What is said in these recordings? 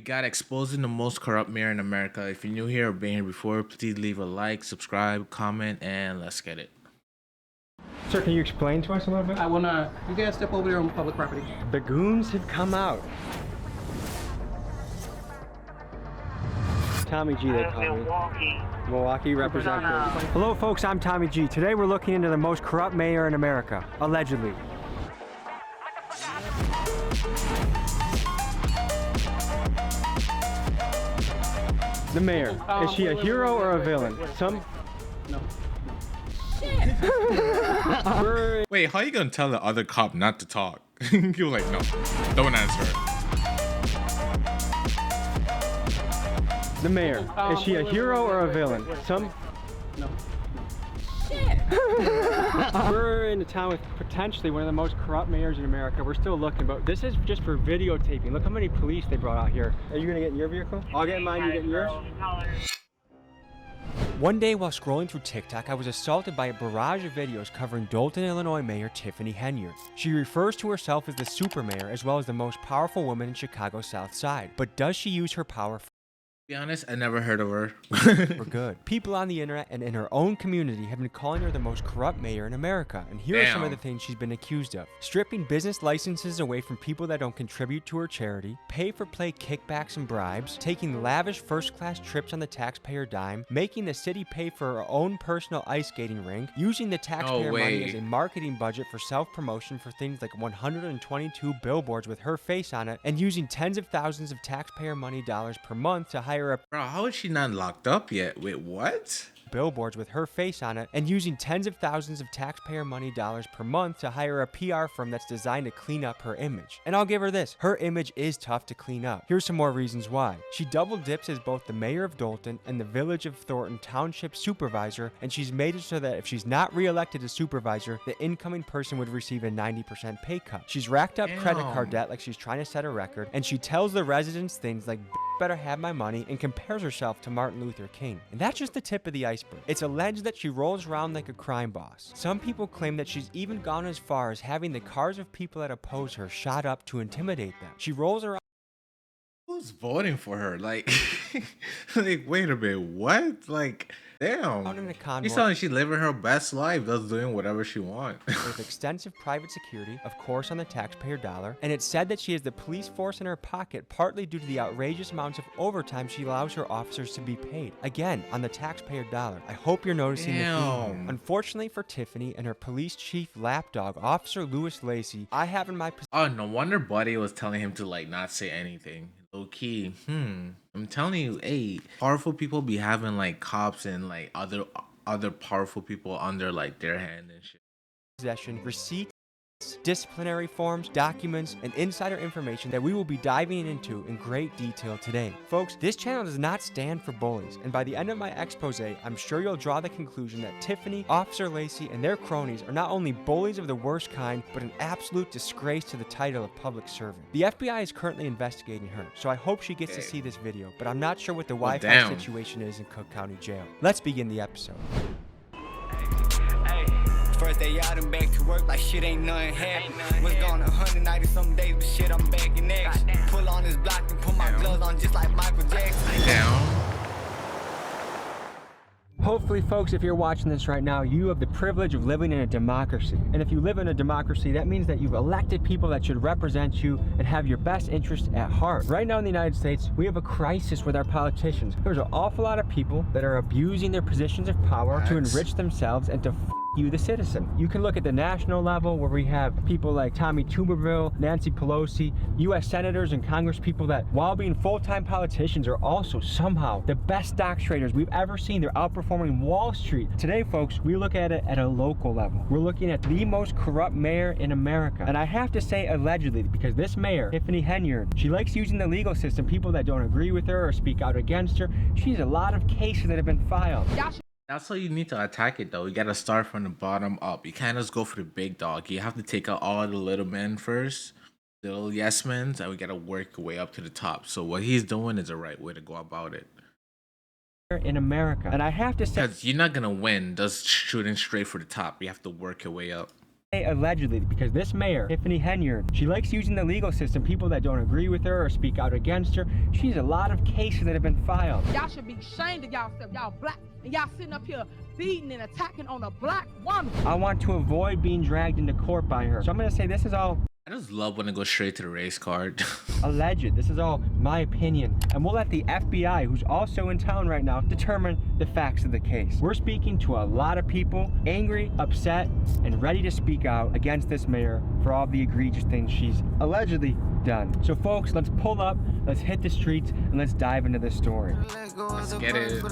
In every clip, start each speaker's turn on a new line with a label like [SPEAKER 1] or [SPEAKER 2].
[SPEAKER 1] We got exposing the most corrupt mayor in America. If you're new here or been here before, please leave a like, subscribe, comment, and let's get it.
[SPEAKER 2] Sir, can you explain to us a little bit?
[SPEAKER 3] You guys step over there on public property.
[SPEAKER 2] The goons have come out. Tommy G, they call me. Milwaukee representative. Hello, folks, I'm Tommy G. Today we're looking into the most corrupt mayor in America, allegedly. The mayor, is she a hero or a villain?
[SPEAKER 3] No.
[SPEAKER 1] Wait, how you gonna tell the other cop not to talk? He was like, no, don't answer.
[SPEAKER 2] The mayor, is she a hero or a villain?
[SPEAKER 3] No.
[SPEAKER 2] We're in a town with potentially one of the most corrupt mayors in America. We're still looking, but this is just for videotaping. Look how many police they brought out here. Are you gonna get in your vehicle? I'll get in mine, you get in yours? One day while scrolling through TikTok, I was assaulted by a barrage of videos covering Dolton, Illinois Mayor Tiffany Henyard. She refers to herself as the super mayor as well as the most powerful woman in Chicago's South Side. But does she use her power
[SPEAKER 1] To be honest, I never heard of her.
[SPEAKER 2] for good? People on the internet and in her own community have been calling her the most corrupt mayor in America, and here are some of the things she's been accused of. Stripping business licenses away from people that don't contribute to her charity, pay-for-play kickbacks and bribes, taking lavish first-class trips on the taxpayer dime, making the city pay for her own personal ice skating rink, using the taxpayer money as a marketing budget for self-promotion for things like 122 billboards with her face on it, and using tens of thousands of taxpayer money dollars per month to hire a
[SPEAKER 1] Bro, how is she not locked up yet? Wait, what?
[SPEAKER 2] billboards with her face on it, and using tens of thousands of taxpayer money dollars per month to hire a PR firm that's designed to clean up her image. And I'll give her this, her image is tough to clean up. Here's some more reasons why. She double dips as both the mayor of Dolton and the village of Thornton Township supervisor, and she's made it so that if she's not reelected as supervisor, the incoming person would receive a 90% pay cut. She's racked up credit card debt like she's trying to set a record, and she tells the residents things like better have my money and compares herself to Martin Luther King. And that's just the tip of the iceberg. It's alleged that she rolls around like a crime boss. Some people claim that she's even gone as far as having the cars of people that oppose her shot up to intimidate them. She rolls around
[SPEAKER 1] Who's voting for her? Like, like, wait a minute, what? Like, damn.
[SPEAKER 2] in a convoy.
[SPEAKER 1] You sound like she living her best life, just doing whatever she wants.
[SPEAKER 2] With extensive private security, of course on the taxpayer dollar, and it's said that she has the police force in her pocket partly due to the outrageous amounts of overtime she allows her officers to be paid. Again, on the taxpayer dollar. I hope you're noticing the theme here. Unfortunately for Tiffany and her police chief lapdog, Officer Louis Lacey, I have in my possession.
[SPEAKER 1] Oh, no wonder Buddy was telling him to like not say anything. Low key. I'm telling you, hey, powerful people be having like cops and like other powerful people under like their hand and shit.
[SPEAKER 2] Receipts, disciplinary forms, documents, and insider information that we will be diving into in great detail today. Folks, this channel does not stand for bullies, and by the end of my expose, I'm sure you'll draw the conclusion that Tiffany, Officer Lacey, and their cronies are not only bullies of the worst kind, but an absolute disgrace to the title of public servant. The FBI is currently investigating her, so I hope she gets to see this video, but I'm not sure what the Wi-Fi situation is in Cook County Jail. Let's begin the episode.
[SPEAKER 4] First day out and back to work like shit ain't nothing happened. Was gone 190 some days, but shit I'm back in action. Pull on this block and put my gloves on just like Michael Jackson.
[SPEAKER 2] Hopefully, folks, if you're watching this right now, you have the privilege of living in a democracy. And if you live in a democracy, that means that you've elected people that should represent you and have your best interest at heart. Right now in the United States, we have a crisis with our politicians. There's an awful lot of people that are abusing their positions of power to enrich themselves and to you, the citizen. You can look at the national level where we have people like Tommy Tuberville, Nancy Pelosi, U.S. senators and congresspeople that, while being full-time politicians, are also somehow the best stock traders we've ever seen. They're outperforming Wall Street. Today, folks, we look at it at a local level. We're looking at the most corrupt mayor in America. And I have to say allegedly, because this mayor, Tiffany Henyard, she likes using the legal system. People that don't agree with her or speak out against her, she has a lot of cases that have been filed.
[SPEAKER 1] That's how you need to attack it though. You gotta start from the bottom up. You can't just go for the big dog. You have to take out all the little men first, the little yes men, and we gotta work your way up to the top. So what he's doing is the right way to go about it.
[SPEAKER 2] In America, and I have to say,
[SPEAKER 1] because you're not gonna win just shooting straight for the top. You have to work your way up.
[SPEAKER 2] Allegedly, because this mayor, Tiffany Henyard, she likes using the legal system, people that don't agree with her or speak out against her. She has a lot of cases that have been filed.
[SPEAKER 5] Y'all should be ashamed of y'allself. Y'all black, and y'all sitting up here beating and attacking on a black woman.
[SPEAKER 2] I want to avoid being dragged into court by her. So I'm gonna say this is all
[SPEAKER 1] I just love when it goes straight to the race card.
[SPEAKER 2] alleged. This is all my opinion. And we'll let the FBI, who's also in town right now, determine the facts of the case. We're speaking to a lot of people, angry, upset, and ready to speak out against this mayor for all the egregious things she's allegedly done. So folks, let's pull up, let's hit the streets, and let's dive into this story.
[SPEAKER 1] Let's get it.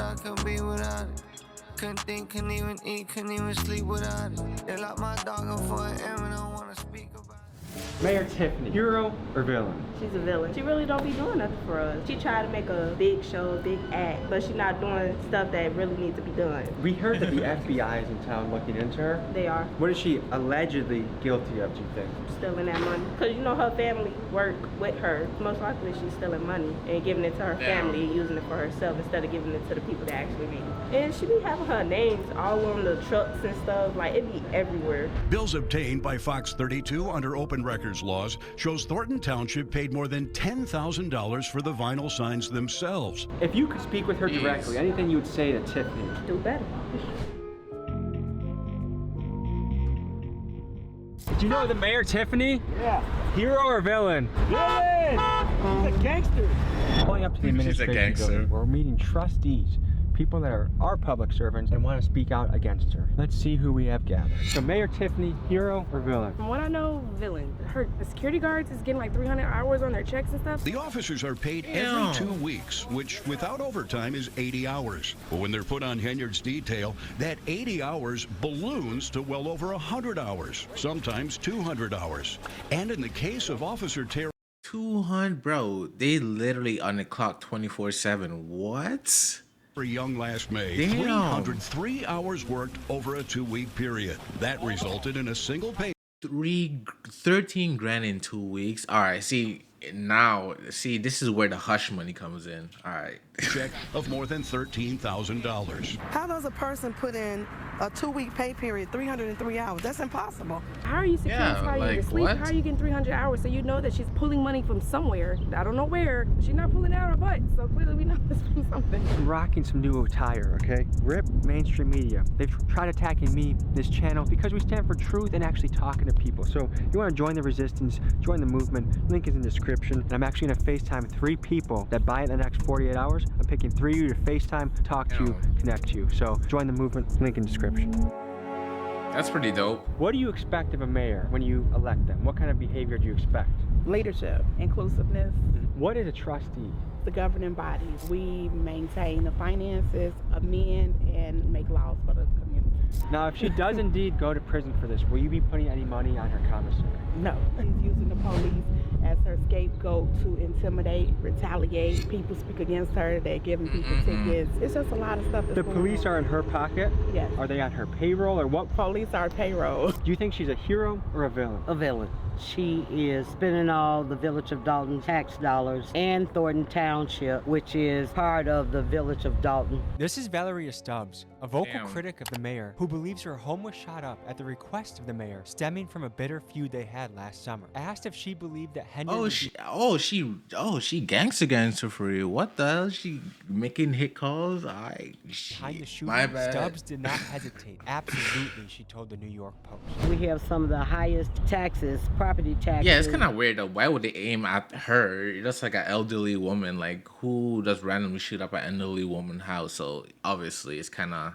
[SPEAKER 4] Couldn't think, couldn't even eat, couldn't even sleep without it. They locked my dog up for an M and I don't wanna speak about it.
[SPEAKER 2] Mayor Tiffany, hero or villain?
[SPEAKER 6] She's a villain. She really don't be doing nothing for us. She tried to make a big show, a big act, but she's not doing stuff that really needs to be done.
[SPEAKER 2] We heard that the FBI is in town looking into her.
[SPEAKER 6] They are
[SPEAKER 2] What is she allegedly guilty of, do you think?
[SPEAKER 6] stealing that money. Because you know her family work with her. Most likely she's stealing money and giving it to her family and using it for herself instead of giving it to the people that actually need it. And she be having her names all on the trucks and stuff. Like, it be everywhere.
[SPEAKER 7] Bills obtained by Fox 32 under open records laws shows Thornton Township paid more than $10,000 for the vinyl signs themselves.
[SPEAKER 2] If you could speak with her directly, anything you would say to Tiffany?
[SPEAKER 6] Do better.
[SPEAKER 2] Do you know the mayor, Tiffany? Yeah. Hero or villain? Villain! He's a gangster. Pulling up to the
[SPEAKER 1] She's a
[SPEAKER 2] administration
[SPEAKER 1] gangster.
[SPEAKER 2] building, we're meeting trustees, people that are our public servants and want to speak out against her. Let's see who we have gathered. So Mayor Tiffany, hero or villain?
[SPEAKER 8] From what I know, villain. The security guards is getting like 300 hours on their checks and stuff.
[SPEAKER 7] The officers are paid every 2 weeks, which without overtime is 80 hours. But when they're put on Henyard's detail, that 80 hours balloons to well over 100 hours, sometimes 200 hours. And in the case of Officer Terry
[SPEAKER 1] 200, bro. They literally on the clock 24/7. What?
[SPEAKER 7] Young last May,
[SPEAKER 1] Damn.
[SPEAKER 7] 303 hours worked over a 2-week period. That resulted in a single pay
[SPEAKER 1] 13 grand in 2 weeks. All right, see this is where the hush money comes in. All right.
[SPEAKER 7] check of more than $13,000.
[SPEAKER 9] How does a person put in a 2-week pay period, 303 hours? That's impossible.
[SPEAKER 8] How are you securing
[SPEAKER 1] Yeah,
[SPEAKER 8] somebody
[SPEAKER 1] like,
[SPEAKER 8] to sleep?
[SPEAKER 1] what?
[SPEAKER 8] How are you getting 300 hours? So you know that she's pulling money from somewhere. I don't know where. She's not pulling it out of her butt. So clearly we know it's from something.
[SPEAKER 2] I'm rocking some new attire, okay? RIP mainstream media. They've tried attacking me, this channel, because we stand for truth and actually talking to people. So if you want to join the resistance, join the movement, link is in the description. And I'm actually going to FaceTime 3 people that buy it in the next 48 hours. I'm picking 3 of you to FaceTime, talk to you, connect to you. So join the movement, link in description.
[SPEAKER 1] That's pretty dope.
[SPEAKER 2] What do you expect of a mayor when you elect them? What kind of behavior do you expect?
[SPEAKER 10] Leadership, inclusiveness,
[SPEAKER 2] What is a trustee?
[SPEAKER 10] the governing bodies. We maintain the finances, amend, and make laws for the community.
[SPEAKER 2] Now, if she does indeed go to prison for this, will you be putting any money on her commissary?
[SPEAKER 10] No. She's using the police as her scapegoat to intimidate, retaliate. People speak against her. They're giving people tickets. It's just a lot of stuff that's
[SPEAKER 2] The
[SPEAKER 10] going
[SPEAKER 2] police
[SPEAKER 10] on.
[SPEAKER 2] are in her pocket?
[SPEAKER 10] Yes.
[SPEAKER 2] Are they on her payroll or what?
[SPEAKER 10] Police are payroll.
[SPEAKER 2] Do you think she's a hero or a villain?
[SPEAKER 11] A villain. She is spending all the Village of Dalton tax dollars and Thornton Township, which is part of the Village of Dalton.
[SPEAKER 2] This is Valeria Stubbs, a vocal
[SPEAKER 1] Damn.
[SPEAKER 2] critic of the mayor, who believes her home was shot up at the request of the mayor, stemming from a bitter feud they had last summer. Asked if she believed that Henry
[SPEAKER 1] She gangs against her for real. What the hell? She making hit calls?
[SPEAKER 2] behind the
[SPEAKER 1] Shit.
[SPEAKER 2] shooting.
[SPEAKER 1] My bad.
[SPEAKER 2] Stubbs did not hesitate. Absolutely, she told the New York Post.
[SPEAKER 11] We have some of the highest taxes, property taxes.
[SPEAKER 1] Yeah, it's kind of weird though. Why would they aim at her? That's like an elderly woman. Like, who does randomly shoot up an elderly woman's house? So obviously, it's kind of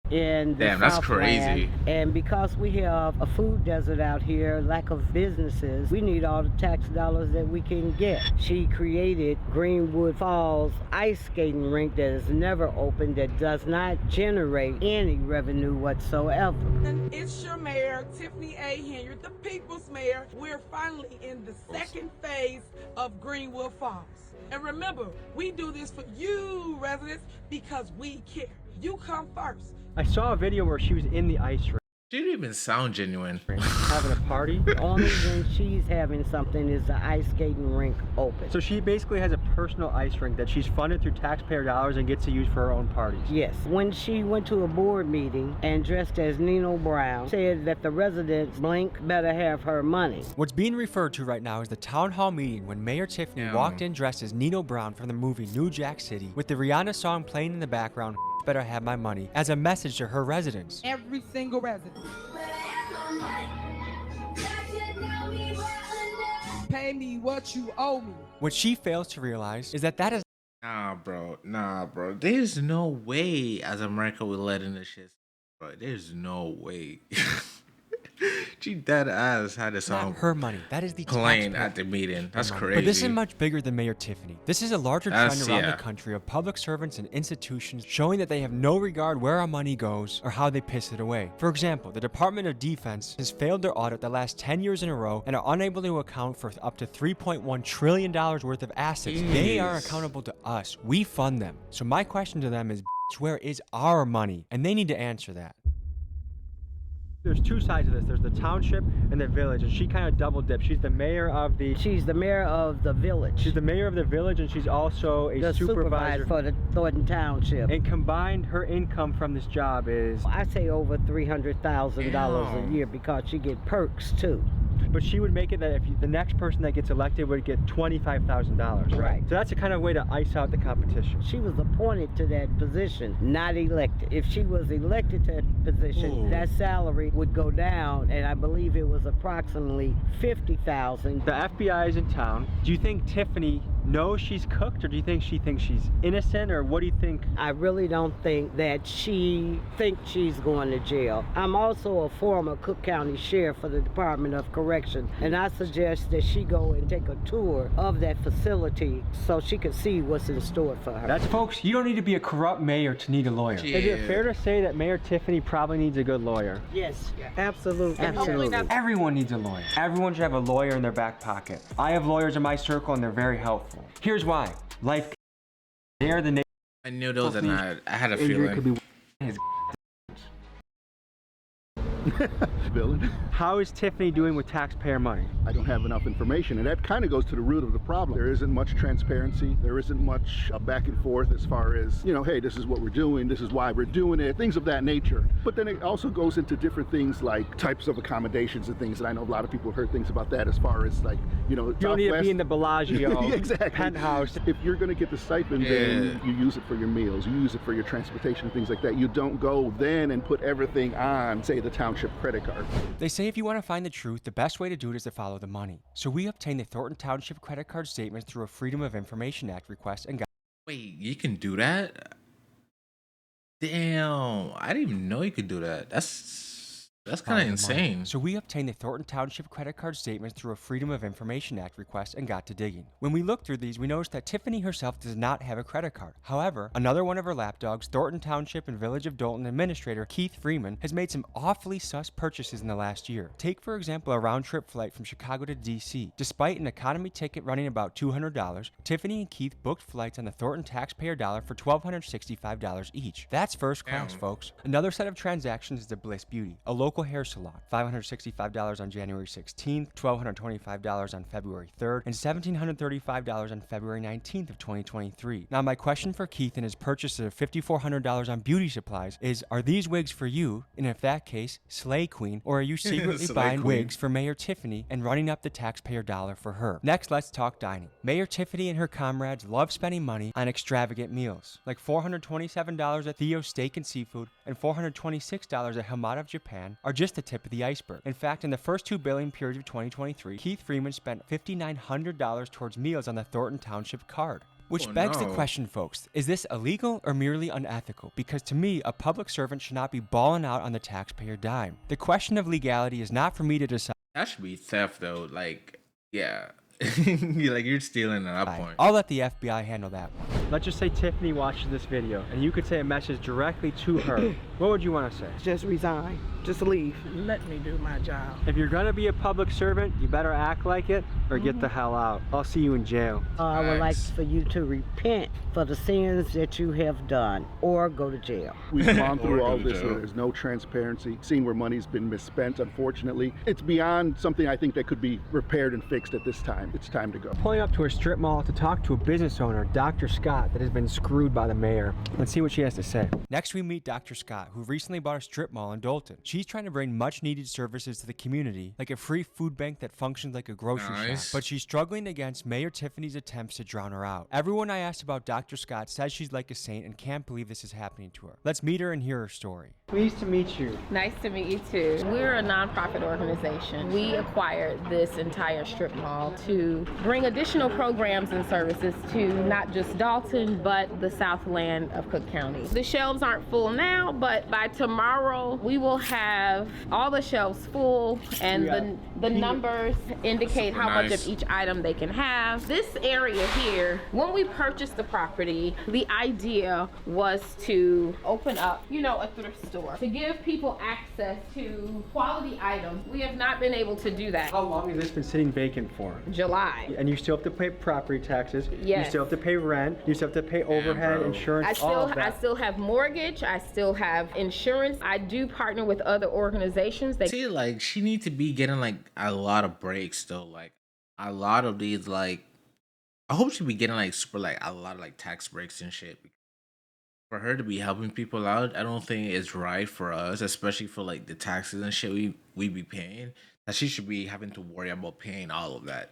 [SPEAKER 11] in the
[SPEAKER 1] Damn, that's
[SPEAKER 11] Southland.
[SPEAKER 1] crazy.
[SPEAKER 11] And because we have a food desert out here, lack of businesses, we need all the tax dollars that we can get. She created Greenwood Falls ice skating rink that is never open, that does not generate any revenue whatsoever.
[SPEAKER 5] And it's your mayor, Tiffany A. Henyard, the people's mayor. We're finally in the second phase of Greenwood Falls. And remember, we do this for you residents because we care. You come first.
[SPEAKER 2] I saw a video where she was in the ice rink.
[SPEAKER 1] She didn't even sound genuine.
[SPEAKER 2] Having a party.
[SPEAKER 11] Only when she's having something is the ice skating rink open.
[SPEAKER 2] So she basically has a personal ice rink that she's funded through taxpayer dollars and gets to use for her own parties.
[SPEAKER 11] Yes. When she went to a board meeting and dressed as Nino Brown, said that the residents blink better have her money.
[SPEAKER 2] What's being referred to right now is the town hall meeting when Mayor Tiffany walked in dressed as Nino Brown from the movie New Jack City with the Rihanna song playing in the background, better have my money, as a message to her residents.
[SPEAKER 5] Every single resident. Pay me what you owe me.
[SPEAKER 2] What she fails to realize is that is
[SPEAKER 1] Nah, bro. There's no way as America we're letting this shit. Bro, there's no way. She dead ass had a song
[SPEAKER 2] not her money. That is the
[SPEAKER 1] playing
[SPEAKER 2] taxpayer
[SPEAKER 1] at the meeting. That's
[SPEAKER 2] money.
[SPEAKER 1] crazy.
[SPEAKER 2] But this is much bigger than Mayor Tiffany. This is a larger trend around
[SPEAKER 1] yeah.
[SPEAKER 2] the country of public servants and institutions showing that they have no regard where our money goes or how they piss it away. For example, the Department of Defense has failed their audit the last 10 years in a row and are unable to account for up to $3.1 trillion worth of assets.
[SPEAKER 1] Jeez.
[SPEAKER 2] They are accountable to us. We fund them. So my question to them is, where is our money? And they need to answer that. There's two sides of this. There's the township and the village, and she kind of double dips. She's the mayor of the...
[SPEAKER 11] She's the mayor of the village.
[SPEAKER 2] She's the mayor of the village, and she's also a supervisor
[SPEAKER 11] for the Thornton Township.
[SPEAKER 2] And combined, her income from this job is...
[SPEAKER 11] I say over $300,000 a year because she get perks too.
[SPEAKER 2] But she would make it that if the next person that gets elected would get $25,000, right? So that's a kind of way to ice out the competition.
[SPEAKER 11] She was appointed to that position, not elected. If she was elected to that position, that salary would go down, and I believe it was approximately $50,000.
[SPEAKER 2] The FBI is in town. Do you think Tiffany knows she's cooked, or do you think she thinks she's innocent, or what do you think?
[SPEAKER 11] I really don't think that she thinks she's going to jail. I'm also a former Cook County Sheriff for the Department of Correction, and I suggest that she go and take a tour of that facility so she can see what's in store for her.
[SPEAKER 2] That's, folks, you don't need to be a corrupt mayor to need a lawyer.
[SPEAKER 1] Yeah.
[SPEAKER 2] Is it fair to say that Mayor Tiffany probably needs a good lawyer?
[SPEAKER 11] Yes, absolutely. Absolutely.
[SPEAKER 2] Everyone needs a lawyer. Everyone should have a lawyer in their back pocket. I have lawyers in my circle, and they're very helpful. Here's why. Life. They are the...
[SPEAKER 1] I knew those, and I had a
[SPEAKER 2] injury
[SPEAKER 1] feeling.
[SPEAKER 2] could be his...
[SPEAKER 12] Villain.
[SPEAKER 2] How is Tiffany doing with taxpayer money?
[SPEAKER 12] I don't have enough information, and that kind of goes to the root of the problem. There isn't much transparency. There isn't much back and forth as far as, you know, hey, this is what we're doing, this is why we're doing it, things of that nature. But then it also goes into different things like types of accommodations and things, and I know a lot of people heard things about that as far as, like, you know,
[SPEAKER 2] You don't need to be in the Bellagio
[SPEAKER 12] exactly.
[SPEAKER 2] penthouse.
[SPEAKER 12] If you're going to get the stipend, then you use it for your meals, you use it for your transportation, things like that. You don't go then and put everything on, say, the township credit card.
[SPEAKER 2] They say if you want to find the truth, the best way to do it is to follow the money. So we obtained the Thornton Township credit card statements through a Freedom of Information Act request and got...
[SPEAKER 1] Wait, you can do that? Damn, I didn't even know you could do that. That's kind of insane.
[SPEAKER 2] So we obtained the Thornton Township credit card statements through a Freedom of Information Act request and got to digging. When we looked through these, we noticed that Tiffany herself does not have a credit card. However, another one of her lapdogs, Thornton Township and Village of Dalton Administrator Keith Freeman, has made some awfully sus purchases in the last year. Take, for example, a round-trip flight from Chicago to DC. Despite an economy ticket running about $200, Tiffany and Keith booked flights on the Thornton taxpayer dollar for $1,265 each. That's first class, folks. Another set of transactions is the Bliss Beauty, a local hair salon. $565 on January 16th, $1,225 on February 3rd, and $1,735 on February 19th of 2023. Now, my question for Keith and his purchase of $5,400 on beauty supplies is, are these wigs for you? And if that case, Slay Queen, or are you secretly buying wigs for Mayor Tiffany and running up the taxpayer dollar for her? Next, let's talk dining. Mayor Tiffany and her comrades love spending money on extravagant meals, like $427 at Theo's Steak and Seafood and $426 at Hamada of Japan are just the tip of the iceberg. In fact, in the first 2 billing periods of 2023, Keith Freeman spent $5,900 towards meals on the Thornton Township card. Which begs the question, folks, is this illegal or merely unethical? Because to me, a public servant should not be balling out on the taxpayer dime. The question of legality is not for me to decide.
[SPEAKER 1] That should be theft, though. Like, yeah. You're stealing at that point.
[SPEAKER 2] I'll let the FBI handle that one. Let's just say Tiffany watches this video, and you could say a message directly to her. What would you want to say?
[SPEAKER 9] Just resign.
[SPEAKER 10] Just leave.
[SPEAKER 3] Let me do my job.
[SPEAKER 2] If you're gonna be a public servant, you better act like it or get the hell out. I'll see you in jail.
[SPEAKER 11] I would like for you to repent for the sins that you have done or go to jail.
[SPEAKER 12] We've gone through all this where there's no transparency, seen where money's been misspent, unfortunately. It's beyond something I think that could be repaired and fixed at this time. It's time to go.
[SPEAKER 2] Pulling up to a strip mall to talk to a business owner, Dr. Scott, that has been screwed by the mayor. Let's see what she has to say. Next, we meet Dr. Scott, who recently bought a strip mall in Dolton. She's trying to bring much needed services to the community, like a free food bank that functions like a grocery shop. But she's struggling against Mayor Tiffany's attempts to drown her out. Everyone I asked about Dr. Scott says she's like a saint and can't believe this is happening to her. Let's meet her and hear her story. Pleased to meet you.
[SPEAKER 13] Nice to meet you too. We're a nonprofit organization. We acquired this entire strip mall to bring additional programs and services to not just Dalton, but the Southland of Cook County. The shelves aren't full now, but by tomorrow we will have all the shelves full, and the numbers indicate how much of each item they can have. This area here, when we purchased the property, the idea was to open up, a thrift store to give people access to quality items. We have not been able to do that.
[SPEAKER 2] How long has this been sitting vacant for?
[SPEAKER 13] July.
[SPEAKER 2] And you still have to pay property taxes.
[SPEAKER 13] Yes.
[SPEAKER 2] You still have to pay rent. You still have to pay overhead, insurance, all of that.
[SPEAKER 13] I still have mortgage. I still have insurance. I do partner with other organizations.
[SPEAKER 1] See, like, she needs to be getting like a lot of breaks still. Like a lot of these, like, I hope she be getting like super like a lot of like tax breaks and shit. For her to be helping people out, I don't think it's right for us, especially for like the taxes and shit we be paying. That she should be having to worry about paying all of that,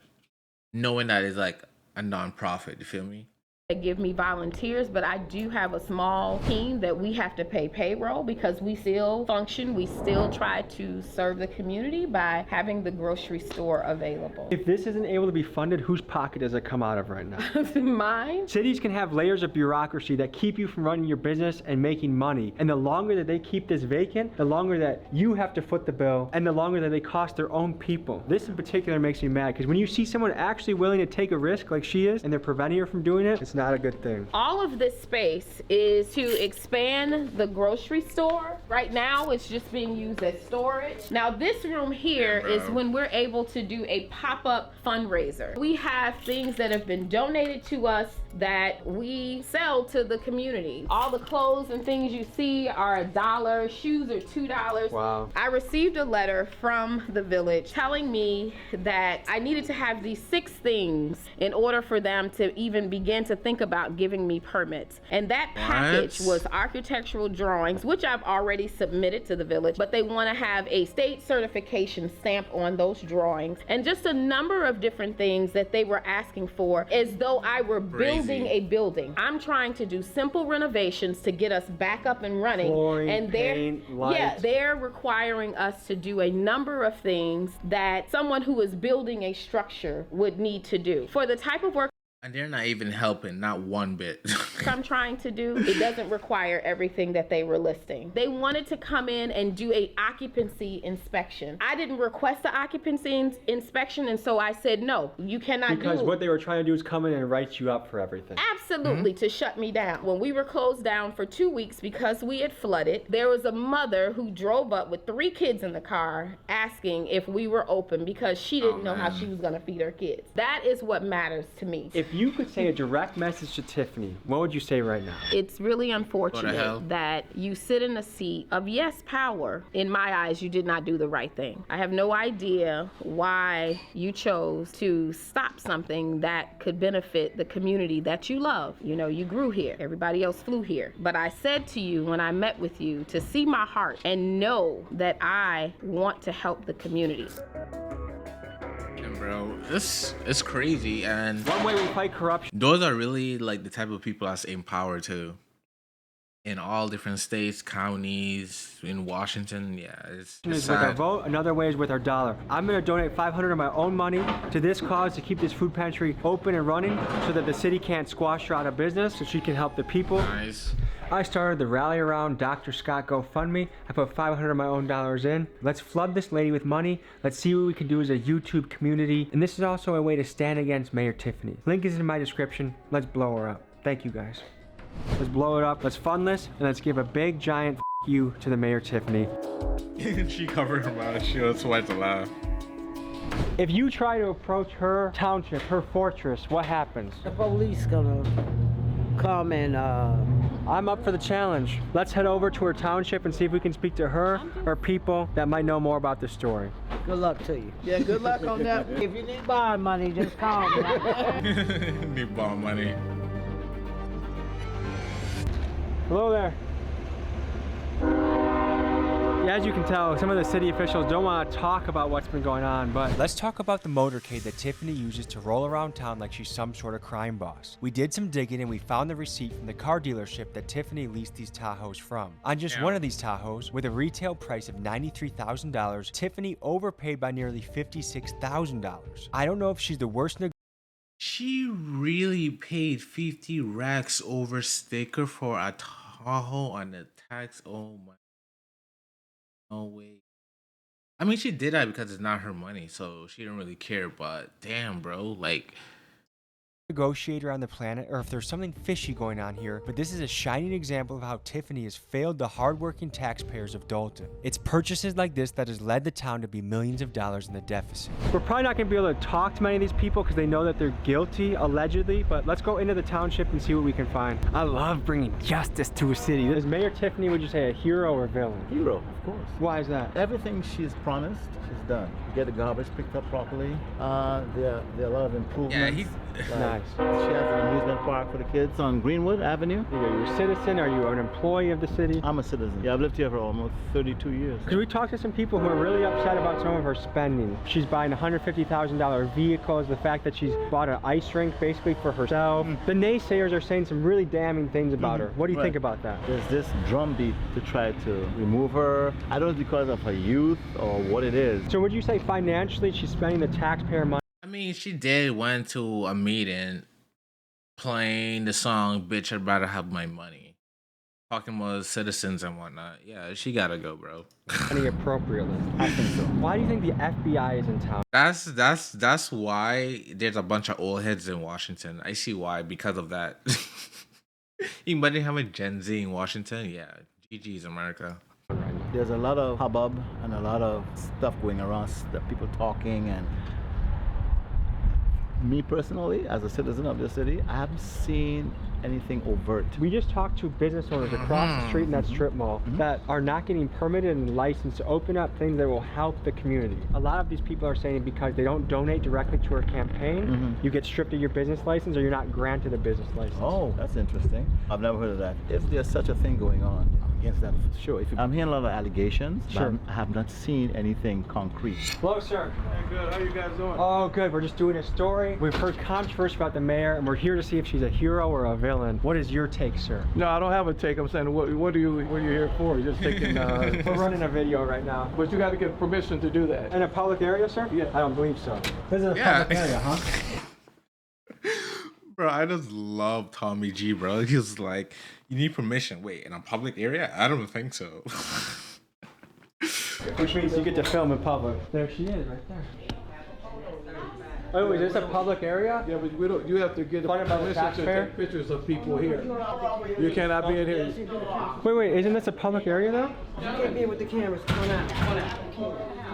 [SPEAKER 1] knowing that it's like a non-profit. You feel me?
[SPEAKER 13] They give me volunteers, but I do have a small team that we have to pay payroll because we still function. We still try to serve the community by having the grocery store available.
[SPEAKER 2] If this isn't able to be funded, whose pocket does it come out of right now?
[SPEAKER 13] Mine.
[SPEAKER 2] Cities can have layers of bureaucracy that keep you from running your business and making money. And the longer that they keep this vacant, the longer that you have to foot the bill, and the longer that they cost their own people. This in particular makes me mad because when you see someone actually willing to take a risk like she is, and they're preventing her from doing it, it's not a good thing.
[SPEAKER 13] All of this space is to expand the grocery store. Right now, it's just being used as storage. Now, this room here is when we're able to do a pop-up fundraiser. We have things that have been donated to us that we sell to the community. All the clothes and things you see are $1, shoes are $2.
[SPEAKER 2] Wow.
[SPEAKER 13] I received a letter from the village telling me that I needed to have these 6 things in order for them to even begin to think about giving me permits. And that package was architectural drawings, which I've already submitted to the village, but they want to have a state certification stamp on those drawings, and just a number of different things that they were asking for as though I were building a building. I'm trying to do simple renovations to get us back up and running.
[SPEAKER 2] Flooring,
[SPEAKER 13] and
[SPEAKER 2] paint, lights.
[SPEAKER 13] they're requiring us to do a number of things that someone who is building a structure would need to do. For the type of work
[SPEAKER 1] And they're not even helping, not one bit.
[SPEAKER 13] I'm trying to do, it doesn't require everything that they were listing. They wanted to come in and do a occupancy inspection. I didn't request the occupancy inspection, and so I said, no, you cannot do it.
[SPEAKER 2] Because what they were trying to do is come in and write you up for everything.
[SPEAKER 13] Absolutely, to shut me down. When we were closed down for 2 weeks because we had flooded, there was a mother who drove up with 3 kids in the car asking if we were open because she didn't know how she was gonna feed her kids. That is what matters to me.
[SPEAKER 2] If you could say a direct message to Tiffany, what would you say right now?
[SPEAKER 13] It's really unfortunate that you sit in a seat of yes power. In my eyes, you did not do the right thing. I have no idea why you chose to stop something that could benefit the community that you love. You know, you grew here. Everybody else flew here. But I said to you when I met with you to see my heart and know that I want to help the community.
[SPEAKER 1] Bro, it's crazy. And
[SPEAKER 2] one way we fight corruption,
[SPEAKER 1] those are really like the type of people that's in power too, in all different states, counties, in Washington. Yeah, it's
[SPEAKER 2] with our vote. Another way is with our dollar. I'm going to donate $500 of my own money to this cause to keep this food pantry open and running so that the city can't squash her out of business, so she can help the people.
[SPEAKER 1] Nice.
[SPEAKER 2] I started the Rally Around Dr. Scott GoFundMe. I put $500 of my own dollars in. Let's flood this lady with money. Let's see what we can do as a YouTube community. And this is also a way to stand against Mayor Tiffany. Link is in my description. Let's blow her up. Thank you guys. Let's blow it up. Let's fund this, and let's give a big giant you to the mayor, Tiffany.
[SPEAKER 1] She covered her mouth. She was sweat to laugh.
[SPEAKER 2] If you try to approach her township, her fortress, what happens?
[SPEAKER 11] The police gonna come and
[SPEAKER 2] I'm up for the challenge. Let's head over to her township and see if we can speak to her or people that might know more about the story.
[SPEAKER 11] good luck to you.
[SPEAKER 3] Yeah, good luck on that.
[SPEAKER 11] If you need bond money, just call me.
[SPEAKER 1] Need bond money.
[SPEAKER 2] Hello there. Yeah, as you can tell, some of the city officials don't want to talk about what's been going on, but let's talk about the motorcade that Tiffany uses to roll around town like she's some sort of crime boss. We did some digging and we found the receipt from the car dealership that Tiffany leased these Tahoes from. On just one of these Tahoes, with a retail price of $93,000, Tiffany overpaid by nearly $56,000. I don't know if she's the worst
[SPEAKER 1] She really paid 50 racks over sticker for a Tahoe on the tax. Oh my. No way. I mean, she did that because it's not her money, so she didn't really care. But damn, bro, like,
[SPEAKER 2] negotiator on the planet, or if there's something fishy going on here, but this is a shining example of how Tiffany has failed the hardworking taxpayers of Dalton. It's purchases like this that has led the town to be millions of dollars in the deficit. We're probably not going to be able to talk to many of these people because they know that they're guilty, allegedly, but let's go into the township and see what we can find. I love bringing justice to a city. Is Mayor Tiffany, would you say, a hero or a villain?
[SPEAKER 14] Hero, of course.
[SPEAKER 2] Why is that?
[SPEAKER 14] Everything she's promised, she's done. Get the garbage picked up properly. There are a lot of improvements.
[SPEAKER 2] Nice.
[SPEAKER 14] She has an amusement park for the kids on Greenwood Avenue.
[SPEAKER 2] Are you a citizen? Are you an employee of the city?
[SPEAKER 14] I'm a citizen. Yeah, I've lived here for almost 32 years.
[SPEAKER 2] Because we talked to some people who are really upset about some of her spending. She's buying $150,000 vehicles, the fact that she's bought an ice rink basically for herself. The naysayers are saying some really damning things about her. What do you think about that?
[SPEAKER 14] There's this drumbeat to try to remove her. I don't know if it's because of her youth or what it is.
[SPEAKER 2] So would you say financially she's spending the taxpayer money?
[SPEAKER 1] I mean, she did went to a meeting playing the song "Bitch, I'd rather have my money," talking about citizens and whatnot. Yeah, she gotta go, bro.
[SPEAKER 2] Money appropriately. I think so. Why do you think the FBI is in town?
[SPEAKER 1] That's why there's a bunch of old heads in Washington. I see why, because of that. You might have a Gen Z in Washington. Yeah, GG's America.
[SPEAKER 14] There's a lot of hubbub and a lot of stuff going around, that people talking, and me personally, as a citizen of the city, I haven't seen anything overt.
[SPEAKER 2] We just talked to business owners across the street in that strip mall that are not getting permitted and licensed to open up things that will help the community. A lot of these people are saying because they don't donate directly to her campaign, you get stripped of your business license or you're not granted a business license.
[SPEAKER 14] Oh, that's interesting. I've never heard of that. If there's such a thing going on, I'm against that for sure. I'm hearing a lot of allegations, but I have not seen anything concrete.
[SPEAKER 2] Hello, sir.
[SPEAKER 15] Hey, good. How you guys doing?
[SPEAKER 2] Oh, good. We're just doing a story. We've heard controversy about the mayor, and we're here to see if she's a hero or a villain. What is your take, sir?
[SPEAKER 15] No, I don't have a take. I'm saying, what are you here for? You're just taking.
[SPEAKER 2] We're running a video right now.
[SPEAKER 15] But you got to get permission to do that.
[SPEAKER 2] In a public area, sir?
[SPEAKER 15] Yeah.
[SPEAKER 2] I don't believe so. This is a public area, huh?
[SPEAKER 1] Bro, I just love Tommy G, bro. He was like, you need permission. Wait, in a public area? I don't think so.
[SPEAKER 2] Which means you get to film in public. There she is, right there. Oh, is this a public area?
[SPEAKER 15] Yeah, but we don't. You have to get a permission to take pictures of people here. You cannot be in here.
[SPEAKER 2] Wait, isn't this a public area though?
[SPEAKER 11] You can't be in with the cameras. Come on out. Come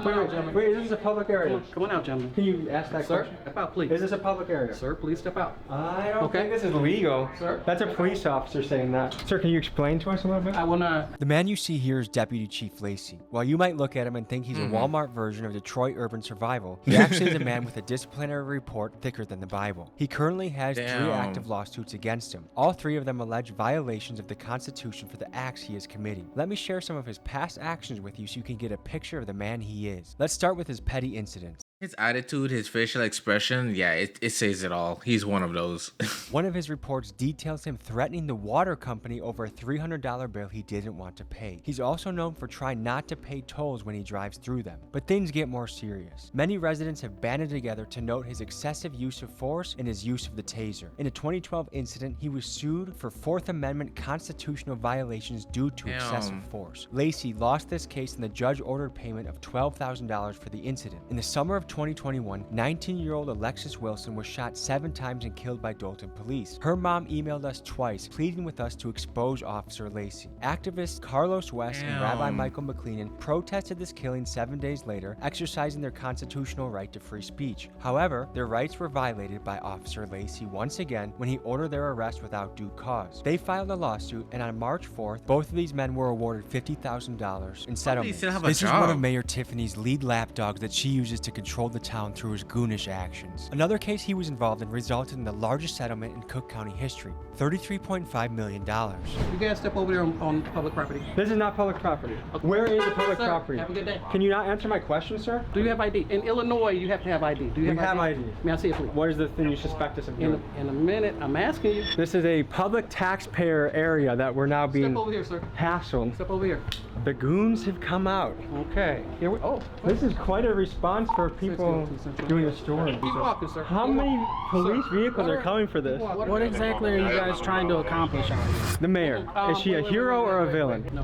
[SPEAKER 11] on out.
[SPEAKER 2] Wait, is this a public area?
[SPEAKER 16] Come on out, gentlemen.
[SPEAKER 2] Can you ask that question?
[SPEAKER 16] Step out, please.
[SPEAKER 2] Is this a public area?
[SPEAKER 16] Sir, please step out.
[SPEAKER 2] I don't think this is legal.
[SPEAKER 16] Sir?
[SPEAKER 2] That's a police officer saying that. Sir, can you explain to us a little bit?
[SPEAKER 16] I will not.
[SPEAKER 2] The man you see here is Deputy Chief Lacey. While you might look at him and think he's a Walmart version of Detroit urban survival, he actually is a man with a disciplinary report thicker than the Bible. He currently has 3 active lawsuits against him. All 3 of them allege violations of the Constitution for the acts he is committing. Let me share some of his past actions with you so you can get a picture of the man he is. Let's start with his petty incidents.
[SPEAKER 1] His attitude, his facial expression, yeah, it says it all. He's one of those.
[SPEAKER 2] One of his reports details him threatening the water company over a $300 bill he didn't want to pay. He's also known for trying not to pay tolls when he drives through them. But things get more serious. Many residents have banded together to note his excessive use of force and his use of the taser. In a 2012 incident, he was sued for 4th Amendment constitutional violations due to excessive force. Lacey lost this case and the judge ordered payment of $12,000 for the incident. In the summer of 2021, 19-year-old Alexis Wilson was shot 7 times and killed by Dolton police. Her mom emailed us twice, pleading with us to expose Officer Lacey. Activists Carlos West and Rabbi Michael McLennan protested this killing 7 days later, exercising their constitutional right to free speech. However, their rights were violated by Officer Lacey once again when he ordered their arrest without due cause. They filed a lawsuit, and on March 4th, both of these men were awarded $50,000 in settlements. This is one of Mayor Tiffany's lead lapdogs that she uses to control the town through his goonish actions. Another case he was involved in resulted in the largest settlement in Cook County history, $33.5 million.
[SPEAKER 16] You guys step over there on public property.
[SPEAKER 2] This is not public property. Okay. Where is the public property?
[SPEAKER 16] Have a good day.
[SPEAKER 2] Can you not answer my question, sir?
[SPEAKER 16] Do you have ID? In Illinois, you have to have ID. Do you have ID? May I see it, please?
[SPEAKER 2] What is the thing you suspect us of doing?
[SPEAKER 16] In a minute, I'm asking you.
[SPEAKER 2] This is a public taxpayer area that we're now being
[SPEAKER 16] Step over here, sir.
[SPEAKER 2] hassled.
[SPEAKER 16] Step over here.
[SPEAKER 2] The goons have come out.
[SPEAKER 16] Okay. Here we. Oh.
[SPEAKER 2] This is quite a response for people doing a story.
[SPEAKER 16] Keep walking, sir.
[SPEAKER 2] How many police vehicles are coming for this?
[SPEAKER 16] What exactly are you guys trying to accomplish out here?
[SPEAKER 2] The mayor. Is she a hero or a villain?
[SPEAKER 16] No.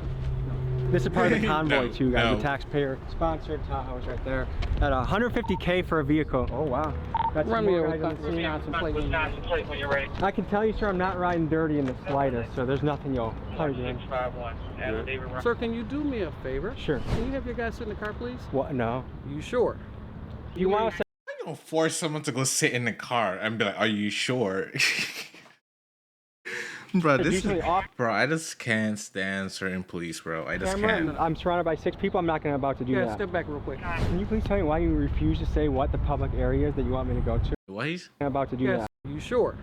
[SPEAKER 2] This is part of the convoy too, guys. The taxpayer sponsored Tahoe's right there. At $150K for a vehicle. Oh wow. That's
[SPEAKER 16] Run me over.
[SPEAKER 2] I can tell you, sir, I'm not riding dirty in the slightest, so there's nothing you'll do.
[SPEAKER 16] Sir, can you do me a favor?
[SPEAKER 2] Sure.
[SPEAKER 16] Can you have your guys sit in the car, please?
[SPEAKER 2] What? No.
[SPEAKER 16] You sure?
[SPEAKER 2] You want to?
[SPEAKER 1] I'm gonna force someone to go sit in the car and be like, "Are you sure?" Bro, bro, I just can't stand certain police, bro. I just can't.
[SPEAKER 2] I'm surrounded by 6 people. I'm not gonna about to do that.
[SPEAKER 16] Yeah, step back real quick.
[SPEAKER 2] Can you please tell me why you refuse to say what the public area is that you want me to go to?
[SPEAKER 1] What?
[SPEAKER 2] I'm about to do that.
[SPEAKER 16] You sure?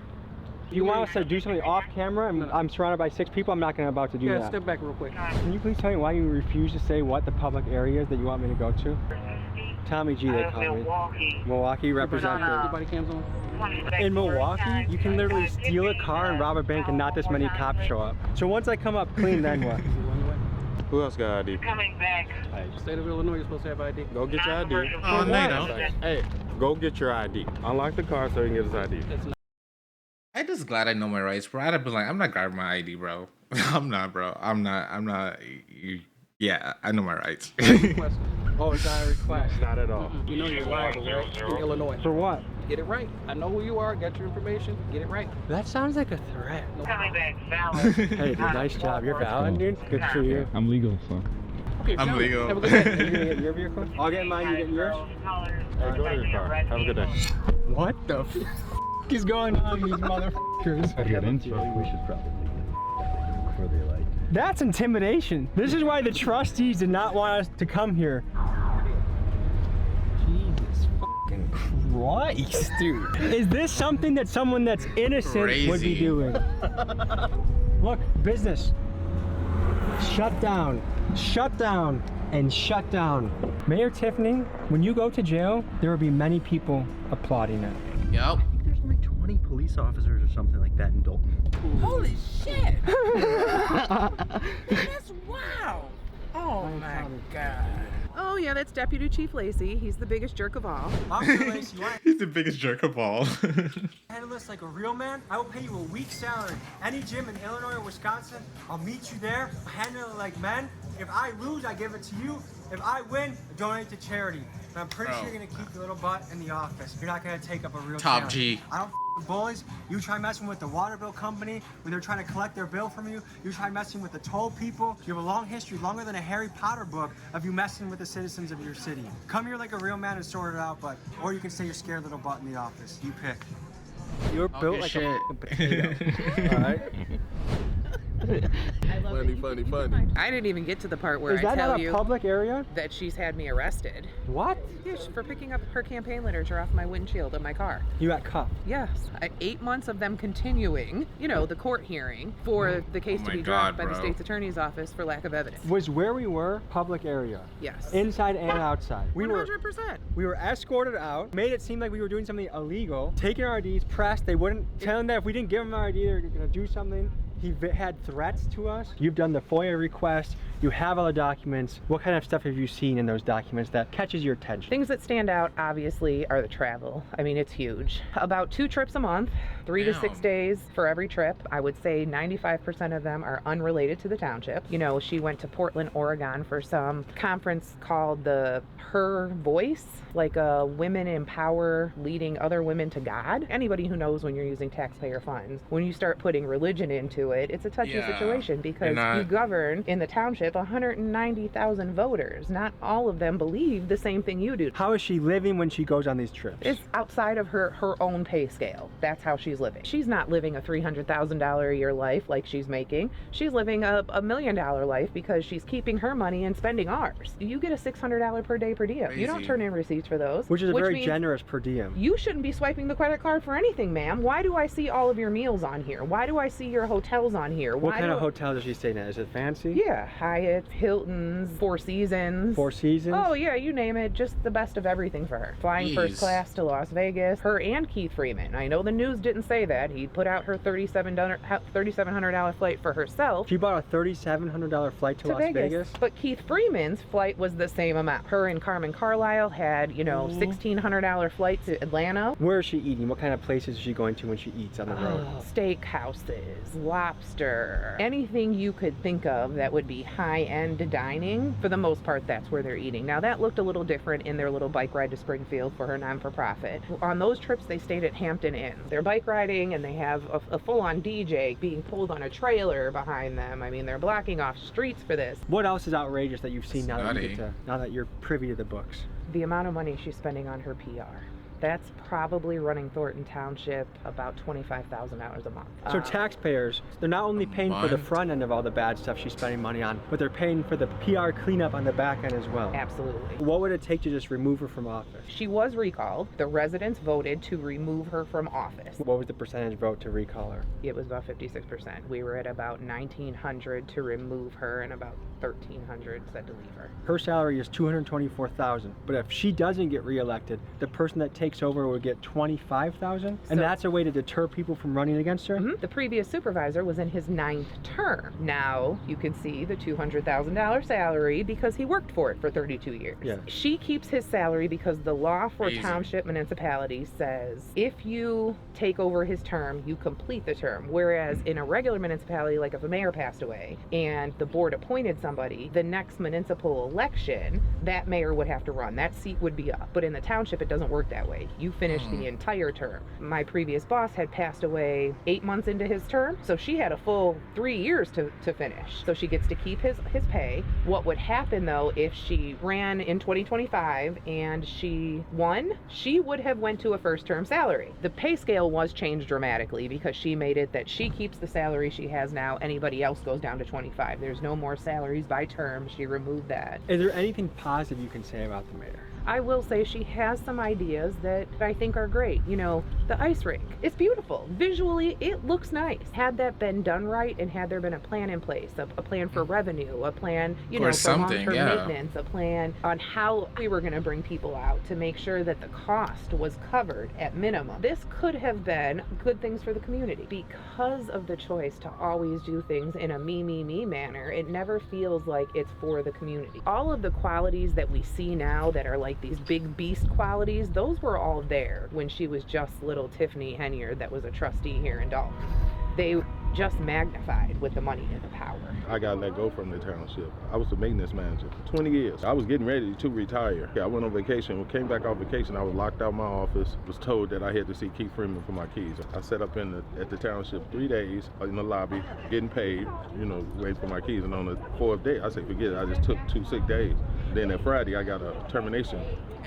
[SPEAKER 2] You want us to do something off camera, and I'm surrounded by 6 people. I'm not gonna about to do that.
[SPEAKER 16] Yeah, step back real quick.
[SPEAKER 2] Can you please tell me why you refuse to say what the public area is that you want me to go to? Tommy G, they call me. Milwaukee representative.
[SPEAKER 16] Everybody cams on?
[SPEAKER 2] In Milwaukee, you can literally steal a car and rob a bank and not this many cops show up. So once I come up clean, then what?
[SPEAKER 17] Who else got ID?
[SPEAKER 16] Coming back. State of Illinois, you're supposed to have ID.
[SPEAKER 17] Go get your ID.
[SPEAKER 1] Oh, no, you don't.
[SPEAKER 17] Hey, go get your ID. Unlock the car so you can get his ID.
[SPEAKER 1] I'm just glad I know my rights, bro. I'd have been like, I'm not grabbing my ID, bro. I'm not, bro. I'm not. Yeah, I know my rights.
[SPEAKER 2] Oh, it's not a request.
[SPEAKER 17] Not at all.
[SPEAKER 16] You know you're liable, right? In Illinois.
[SPEAKER 2] For what?
[SPEAKER 16] Get it right. I know who you are. Got your information. Get it right.
[SPEAKER 2] That sounds like a threat.
[SPEAKER 16] Coming back, valid.
[SPEAKER 2] Hey, dude, nice job. You're valid, dude. Good for you.
[SPEAKER 17] I'm legal, so.
[SPEAKER 16] Okay,
[SPEAKER 1] I'm legal.
[SPEAKER 16] Have a good day.
[SPEAKER 2] You gonna get your vehicle? I'll get mine. You get yours?
[SPEAKER 17] Hey, go to your car. Have a good day.
[SPEAKER 2] What the f is going on, these motherfuckers?
[SPEAKER 17] I get into it. We should probably before they like.
[SPEAKER 2] That's intimidation. This is why the trustees did not want us to come here. Jesus fucking Christ, dude. Is this something that someone that's innocent would be doing? Look, business. Shut down. Shut down. And shut down. Mayor Tiffany, when you go to jail, there will be many people applauding it.
[SPEAKER 1] Yep.
[SPEAKER 14] There's like 20 police officers or something like that in Dalton.
[SPEAKER 5] Holy shit! That's wow! Oh my god.
[SPEAKER 18] Oh yeah, that's Deputy Chief Lacey. He's the biggest jerk of all.
[SPEAKER 2] Officer Lacey, what?
[SPEAKER 1] He's the biggest jerk of all.
[SPEAKER 2] Handle this like a real man. I will pay you a week's salary. Any gym in Illinois or Wisconsin, I'll meet you there. Handle it like men. If I lose, I give it to you. If I win, I donate to charity. And I'm pretty sure you're gonna keep your little butt in the office. You're not gonna take up a real
[SPEAKER 1] Top
[SPEAKER 2] challenge.
[SPEAKER 1] G.
[SPEAKER 2] I don't with bullies. You try messing with the water bill company when they're trying to collect their bill from you. You try messing with the toll people. You have a long history, longer than a Harry Potter book, of you messing with the citizens of your city. Come here like a real man and sort it out, or you can stay your scared little butt in the office. You pick. You're built like a potato. All right.
[SPEAKER 17] Funny.
[SPEAKER 18] I didn't even get to the part where
[SPEAKER 2] Is that
[SPEAKER 18] I tell
[SPEAKER 2] not a
[SPEAKER 18] you
[SPEAKER 2] public area?
[SPEAKER 18] that she's had me arrested.
[SPEAKER 2] What?
[SPEAKER 18] Yeah, for picking up her campaign literature off my windshield of my car.
[SPEAKER 2] You got cuffed.
[SPEAKER 18] Yes, 8 months of them continuing, the court hearing for the case to be dropped by the state's attorney's office for lack of evidence.
[SPEAKER 2] Was where we were public area?
[SPEAKER 18] Yes.
[SPEAKER 2] Inside and outside.
[SPEAKER 18] 100%.
[SPEAKER 2] We were escorted out, made it seem like we were doing something illegal, taking our IDs, pressed. They wouldn't tell them that if we didn't give them our ID, they were gonna do something. He had threats to us. You've done the FOIA request. You have all the documents. What kind of stuff have you seen in those documents that catches your attention?
[SPEAKER 18] Things that stand out, obviously, are the travel. I mean, it's huge. About 2 trips a month 3 to 6 days for every trip. I would say 95% of them are unrelated to the township. You know, she went to Portland, Oregon for some conference called the Her Voice, like a women empower leading other women to God. Anybody who knows when you're using taxpayer funds, when you start putting religion into it, it's a touchy situation because you govern in the township 190,000 voters. Not all of them believe the same thing you do.
[SPEAKER 2] How is she living when she goes on these trips?
[SPEAKER 18] It's outside of her own pay scale. That's how she's living. She's not living a $300,000 a year life like she's making. She's living a $1 million life because she's keeping her money and spending ours. You get a $600 per day per diem. You don't turn in receipts for those.
[SPEAKER 2] Which is a very generous per diem.
[SPEAKER 18] You shouldn't be swiping the credit card for anything, ma'am. Why do I see all of your meals on here? Why do I see your hotels on here?
[SPEAKER 2] What kind of hotel is she staying at? Is it fancy?
[SPEAKER 18] Yeah, Hyatt, Hilton's, Four Seasons.
[SPEAKER 2] Four Seasons?
[SPEAKER 18] Oh yeah, you name it. Just the best of everything for her. Flying first class to Las Vegas. Her and Keith Freeman. I know the news didn't say that. He put out her $3,700 flight for herself.
[SPEAKER 2] She bought a $3,700 flight to Las Vegas?
[SPEAKER 18] But Keith Freeman's flight was the same amount. Her and Carmen Carlisle had, you know, $1,600 flight to Atlanta.
[SPEAKER 2] Where is she eating? What kind of places is she going to when she eats on the road?
[SPEAKER 18] Steakhouses, lobster, anything you could think of that would be high-end dining. For the most part, that's where they're eating. Now, that looked a little different in their little bike ride to Springfield for her non-for-profit. On those trips, they stayed at Hampton Inn. They're bike riding, and they have a full-on DJ being pulled on a trailer behind them. I mean, they're blocking off streets for this.
[SPEAKER 2] What else is outrageous that you've seen now that you're privy to the books?
[SPEAKER 18] The amount of money she's spending on her PR. That's probably running Thornton Township about $25,000 a month.
[SPEAKER 2] So taxpayers, they're not only paying for the front end of all the bad stuff she's spending money on, but they're paying for the PR cleanup on the back end as well.
[SPEAKER 18] Absolutely.
[SPEAKER 2] What would it take to just remove her from office?
[SPEAKER 18] She was recalled. The residents voted to remove her from office.
[SPEAKER 2] What was the percentage vote to recall her?
[SPEAKER 18] It was about 56%. We were at about 1,900 to remove her and about 1,300 said to leave her.
[SPEAKER 2] Her salary is $224,000, but if she doesn't get reelected, the person that takes over would get $25,000, and that's a way to deter people from running against her?
[SPEAKER 18] The previous supervisor was in his 9th term. Now you can see the $200,000 salary because he worked for it for 32 years.
[SPEAKER 2] Yeah.
[SPEAKER 18] She keeps his salary because the law for township municipalities says if you take over his term, you complete the term. Whereas in a regular municipality, like if a mayor passed away and the board appointed somebody, the next municipal election, that mayor would have to run. That seat would be up. But in the township, it doesn't work that way. You finish the entire term. My previous boss had passed away 8 months into his term, so she had a full 3 years to finish. So she gets to keep his pay. What would happen though if she ran in 2025 and she won? She would have went to a first term salary. The pay scale was changed dramatically because she made it that she keeps the salary she has now. Anybody else goes down to 25. There's no more salaries by term. She removed that.
[SPEAKER 2] Is there anything positive you can say about the mayor?
[SPEAKER 18] I will say she has some ideas that I think are great. You know, the ice rink. It's beautiful. Visually, it looks nice. Had that been done right and had there been a plan in place, a plan for revenue, a plan, you know, for long-term maintenance, a plan on how we were going to bring people out to make sure that the cost was covered at minimum. This could have been good things for the community. Because of the choice to always do things in a me manner, it never feels like it's for the community. All of the qualities that we see now that are like these big beast qualities, those were all there when she was just little Tiffany Henyard that was a trustee here in Dalton. They just magnified with the money and the power.
[SPEAKER 17] I got let go from the township. I was the maintenance manager for 20 years. I was getting ready to retire. I went on vacation. When I came back off vacation, I was locked out of my office. Was told that I had to see Keith Freeman for my keys. I sat up at the township 3 days in the lobby, getting paid, you know, waiting for my keys. And on the 4th day, I said, forget it. I just took 2 sick days. Then that Friday, I got a termination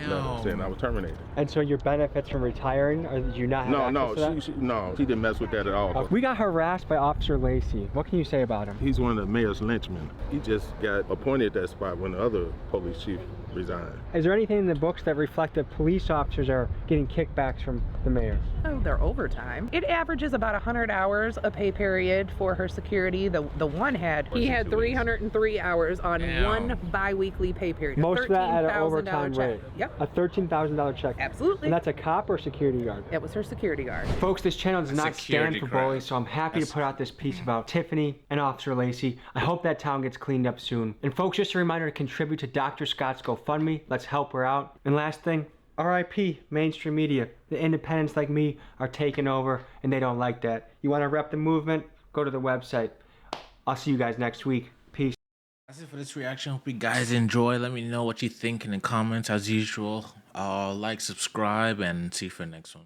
[SPEAKER 17] letter saying I was terminated.
[SPEAKER 2] And so your benefits from retiring, or did you not have access to that?
[SPEAKER 17] She didn't mess with that at all.
[SPEAKER 2] We got harassed by Officer Lacey. What can you say about him?
[SPEAKER 17] He's one of the mayor's lynchmen. He just got appointed that spot when the other police chief resigned.
[SPEAKER 2] Is there anything in the books that reflect that police officers are getting kickbacks from the mayor?
[SPEAKER 18] Oh, they're overtime. It averages about 100 hours a pay period for her security. The one he had 303 hours on one bi-weekly pay period.
[SPEAKER 2] Most of that at an overtime rate.
[SPEAKER 18] Yep.
[SPEAKER 2] A $13,000 check.
[SPEAKER 18] Absolutely.
[SPEAKER 2] And that's a cop or security guard?
[SPEAKER 18] That was her security guard.
[SPEAKER 2] Folks, this channel does not stand for bullies, so I'm happy to put out this piece about Tiffany and Officer Lacey. I hope that town gets cleaned up soon. And folks, just a reminder to contribute to Dr. Scott's GoFundMe. Let's help her out. And last thing, RIP mainstream media. The independents like me are taking over, and they don't like that. You want to rep the movement? Go to the website. I'll see you guys next week. Peace.
[SPEAKER 1] That's it for this reaction. Hope you guys enjoy. Let me know what you think in the comments as usual. Like, subscribe, and see you for the next one.